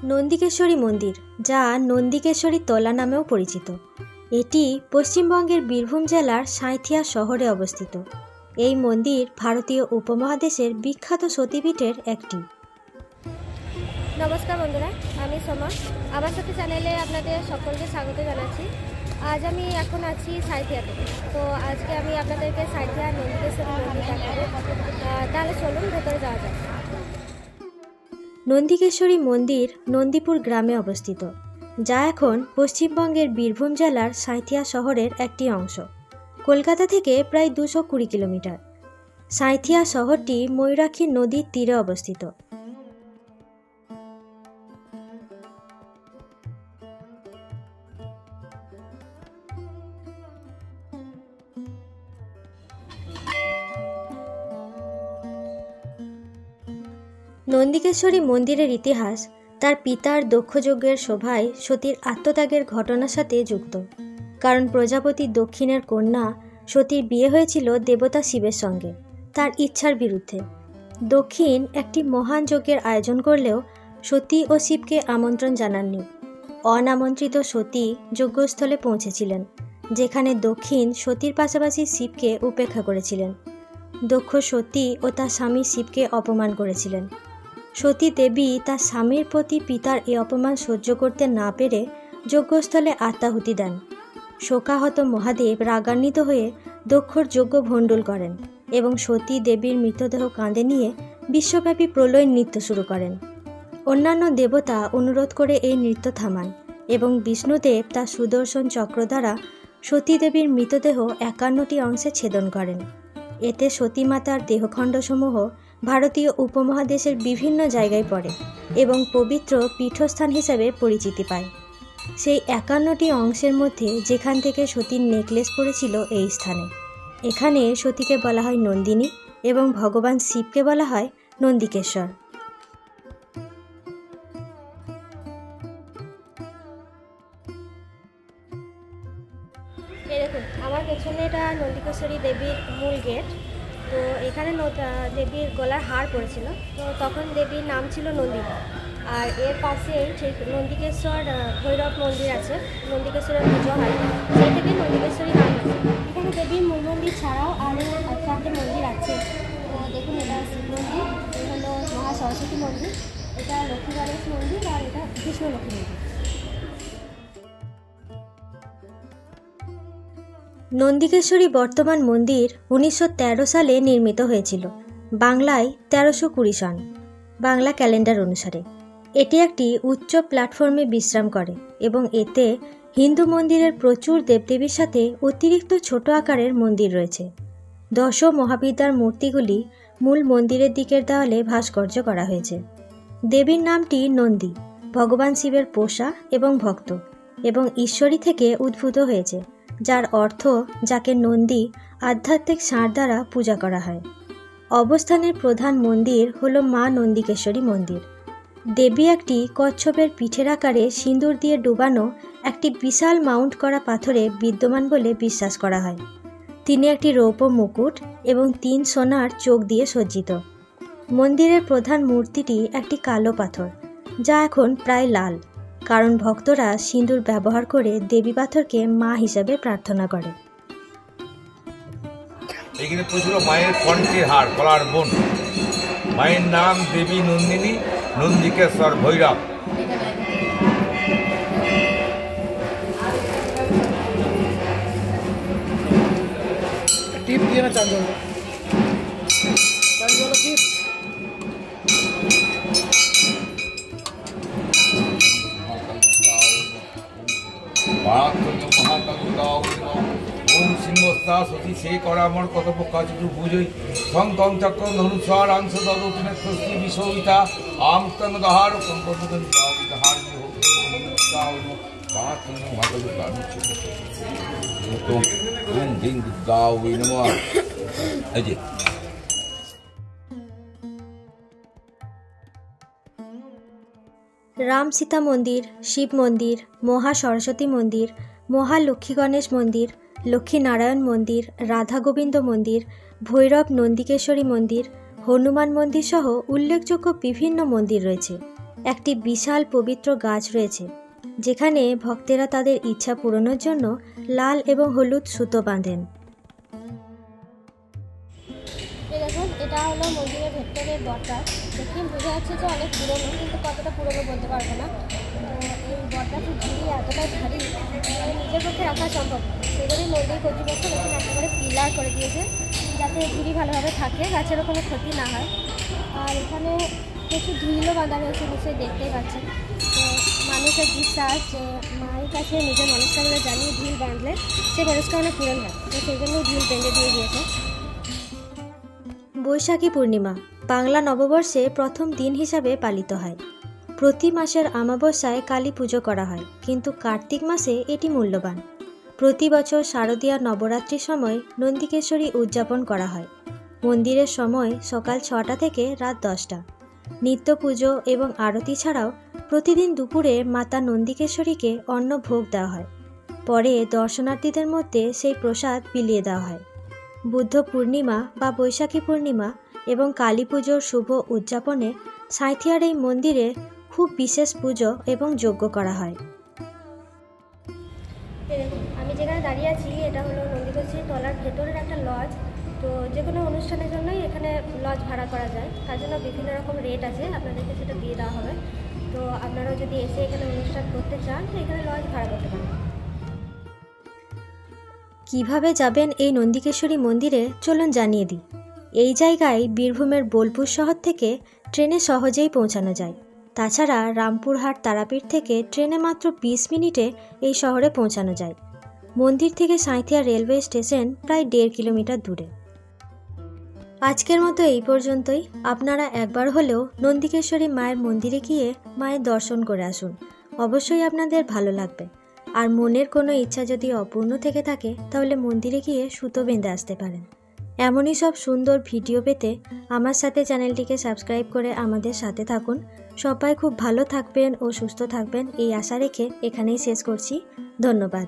নন্দিকেশ্বরী মন্দির, যা নন্দিকেশ্বরী তলা নামেও পরিচিত, এটি পশ্চিমবঙ্গের বীরভূম জেলার সাঁইথিয়া শহরে অবস্থিত। এই মন্দির ভারতীয় উপমহাদেশের বিখ্যাত সতীপীঠের একটি। নমস্কার বন্ধুরা, আমি সোমা। আমার সাথে চ্যানেলে আপনাদের সকলকে স্বাগত জানাচ্ছি। আজ আমি এখন আছি সাঁইথিয়াতে। তো আজকে আমি আপনাদেরকে সাঁইথিয়া নন্দিকেশ্বরী মন্দির দেখাবো। তাহলে চলুন ভেতরে যাওয়া যায়। নন্দিকেশ্বরী মন্দির নন্দীপুর গ্রামে অবস্থিত, যা এখন পশ্চিমবঙ্গের বীরভূম জেলার সাঁইথিয়া শহরের একটি অংশ। কলকাতা থেকে প্রায় 220 কিলোমিটার। সাঁইথিয়া শহরটি ময়ূরাক্ষী নদীর তীরে অবস্থিত। নন্দিকেশ্বরী মন্দিরের ইতিহাস তার পিতার দক্ষযজ্ঞের শোভায় সতীর আত্মত্যাগের ঘটনার সাথে যুক্ত। কারণ প্রজাপতি দক্ষিণের কন্যা সতীর বিয়ে হয়েছিল দেবতা শিবের সঙ্গে, তার ইচ্ছার বিরুদ্ধে। দক্ষিণ একটি মহান যজ্ঞের আয়োজন করলেও সতী ও শিবকে আমন্ত্রণ জানাননি। অনামন্ত্রিত সতী যজ্ঞস্থলে পৌঁছেছিলেন, যেখানে দক্ষিণ সতীর পাশাপাশি শিবকে উপেক্ষা করেছিলেন। দক্ষ সতী ও তার স্বামী শিবকে অপমান করেছিলেন। সতী দেবী তার স্বামীর প্রতি পিতার এই অপমান সহ্য করতে না পেরে যজ্ঞস্থলে আত্মাহুতি দেন। শোকাহত মহাদেব রাগান্বিত হয়ে দক্ষর যজ্ঞ ভণ্ডুল করেন এবং সতী দেবীর মৃতদেহ কাঁধে নিয়ে বিশ্বব্যাপী প্রলয় নৃত্য শুরু করেন। অন্যান্য দেবতা অনুরোধ করে এই নৃত্য থামান এবং বিষ্ণুদেব তার সুদর্শন চক্র দ্বারা সতী দেবীর মৃতদেহ 51টি অংশে ছেদন করেন। এতে সতীমাতার দেহখণ্ডসমূহ ভারতীয় উপমহাদেশের বিভিন্ন জায়গায় পড়ে এবং পবিত্র পীঠস্থান হিসেবে পরিচিতি পায়। সেই 51টি অংশের মধ্যে যেখান থেকে সতীর নেকলেস পড়েছিল এই স্থানে। এখানে সতীকে বলা হয় নন্দিনী এবং ভগবান শিবকে বলা হয় নন্দিকেশ্বর। দেখুন, আমার পেছনে এটা নন্দিকেশ্বরী দেবীর মূল গেট। তো এখানে দেবীর গলার হার পড়েছিল, তো তখন দেবীর নাম ছিল নন্দিনী। আর এর পাশেই সেই নন্দিকেশ্বর ভৈরব মন্দির আছে, নন্দিকেশ্বরের পুজো হয়, সেই থেকে নন্দিকেশ্বরী নাম আছে। এখানে দেবীর মূল মন্দির ছাড়াও আরও 4টে মন্দির আছে। তো দেখুন, এটা শিব মন্দির, এটা হলো মহা সরস্বতী মন্দির, এটা লক্ষ্মী গণেশ মন্দির, আর এটা কৃষ্ণ লক্ষ্মী মন্দির। নন্দিকেশ্বরী বর্তমান মন্দির 1913 সালে নির্মিত হয়েছিল, বাংলায় 1320 সন বাংলা ক্যালেন্ডার অনুসারে। এটি একটি উচ্চ প্ল্যাটফর্মে বিশ্রাম করে এবং এতে হিন্দু মন্দিরের প্রচুর দেবদেবীর সাথে অতিরিক্ত ছোট আকারের মন্দির রয়েছে। দশ মহাবিদ্যার মূর্তিগুলি মূল মন্দিরের দিকের দেওয়ালে ভাস্কর্য করা হয়েছে। দেবীর নামটি নন্দী, ভগবান শিবের পোষা এবং ভক্ত, এবং ঈশ্বরী থেকে উদ্ভূত হয়েছে, যার অর্থ যাকে নন্দী আধ্যাত্মিক ষাঁড় দ্বারা পূজা করা হয়। অবস্থানের প্রধান মন্দির হল মা নন্দিকেশ্বরী মন্দির। দেবী একটি কচ্ছপের পিঠের আকারে সিঁদুর দিয়ে ডুবানো একটি বিশাল মাউন্ট করা পাথরে বিদ্যমান বলে বিশ্বাস করা হয়। তিনি একটি রৌপ্য মুকুট এবং 3 সোনার চোখ দিয়ে সজ্জিত। মন্দিরের প্রধান মূর্তিটি একটি কালো পাথর, যা এখন প্রায় লাল, কারণ ভক্তরা সিঁদুর ব্যবহার করে দেবী পাথরকে মা হিসাবে প্রার্থনা করে। এখানে প্রচুর মায়ের কণ্ঠের হার, গলার বোন। মায়ের নাম দেবী নন্দিনী, নন্দিকেশ্বর ভৈরব। টিপ দিয়ে না চার জল টিপ। ওম সিংহস্তা সতী সে করামর কত কাজ বুঝই সংকং চক্রম ধনুষার আংশ দদী বিষয়িতা আমস্তন দহার কম্পন দহার ওম দিন গাও নমঃ। এই যে রাম সীতা মন্দির, শিব মন্দির, মহা সরস্বতী মন্দির, মহা লক্ষ্মী গণেশ মন্দির, লক্ষ্মী নারায়ণ মন্দির, রাধা গোবিন্দ মন্দির, ভৈরব নন্দিকেশ্বরী মন্দির, হনুমান মন্দির সহ উল্লেখযোগ্য বিভিন্ন মন্দির রয়েছে। একটি বিশাল পবিত্র গাছ রয়েছে, যেখানে ভক্তেরা তাদের ইচ্ছা পূরণের জন্য লাল এবং হলুদ সুতো বাঁধেন। দেখুন, এটা হলো মন্দিরের ভেতরের বটগাছ। দেখে বোঝা যাচ্ছে যে অনেক পুরনো, কিন্তু কতটা পুরনো বলতে পারবো না। তো এই বটগাছের ঝুড়ি এতটাই ভারী, নিজের পক্ষে রাখা সম্ভব। সেই জন্যই মন্দির কর্তৃপক্ষ এখানে একেবারে পিলার করে দিয়েছে, যাতে ঝুড়ি ভালোভাবে থাকে, গাছেরও কোনো ক্ষতি না হয়। আর এখানে প্রচুর ঢিলও বাঁধা রয়েছে, নিশ্চয়ই দেখতেই পাচ্ছেন। তো মানুষের বিশ্বাস যে মায়ের কাছে নিজের মনস্কামনা জানিয়ে ঢিল বাঁধলে সে মনস্কামনা পূরণ হয়, তো সেই জন্যই ঢিল বেঁধে দিয়ে দিয়েছে। বৈশাখী পূর্ণিমা বাংলা নববর্ষে প্রথম দিন হিসাবে পালিত হয়। প্রতি মাসের অমাবস্যায় কালী পুজো করা হয়, কিন্তু কার্তিক মাসে এটি মূল্যবান। প্রতি বছর শারদীয়া নবরাত্রির সময় নন্দিকেশ্বরী উদযাপন করা হয়। মন্দিরের সময় সকাল 6টা থেকে রাত 10টা। নিত্য পুজো এবং আরতি ছাড়াও প্রতিদিন দুপুরে মাতা নন্দিকেশ্বরীকে অন্ন ভোগ দেওয়া হয়। পরে দর্শনার্থীদের মধ্যে সেই প্রসাদ বিলিয়ে দেওয়া হয়। বুদ্ধ পূর্ণিমা বা বৈশাখী পূর্ণিমা এবং কালী পুজোর শুভ উদযাপনে সাঁইথিয়ার এই মন্দিরে খুব বিশেষ পুজো এবং যজ্ঞ করা হয়। আমি যেখানে দাঁড়িয়ে আছি এটা হলো নন্দিকেশ্বরী তলার ভেতরের একটা লজ। তো যে কোনো অনুষ্ঠানের জন্যই এখানে লজ ভাড়া করা যায়, তার জন্য বিভিন্ন রকম রেট আছে, আপনাদেরকে সেটা দিয়ে দেওয়া হবে। তো আপনারাও যদি এসে এখানে অনুষ্ঠান করতে চান তো এখানে লজ ভাড়া করতে পারেন। কিভাবে যাবেন এই নন্দিকেশ্বরী মন্দিরে চলুন জানিয়ে দিই। এই জায়গায় বীরভূমের বোলপুর শহর থেকে ট্রেনে সহজেই পৌঁছানো যায়। তাছাড়া রামপুরহাট তারাপীঠ থেকে ট্রেনে মাত্র 20 মিনিটে এই শহরে পৌঁছানো যায়। মন্দির থেকে সাঁইথিয়া রেলওয়ে স্টেশন প্রায় 1.5 কিলোমিটার দূরে। আজকের মতো এই পর্যন্তই। আপনারা একবার হলেও নন্দিকেশ্বরী মায়ের মন্দিরে গিয়ে মায়ের দর্শন করে আসুন, অবশ্যই আপনাদের ভালো লাগবে। আর মনের কোনো ইচ্ছা যদি অপূর্ণ থেকে থাকে তাহলে মন্দিরে গিয়ে সুতো বেঁধে আসতে পারেন। এমনই সব সুন্দর ভিডিও পেতে আমার সাথে চ্যানেলটিকে সাবস্ক্রাইব করে আমাদের সাথে থাকুন। সবাই খুব ভালো থাকবেন ও সুস্থ থাকবেন এই আশা রেখে এখানেই শেষ করছি। ধন্যবাদ।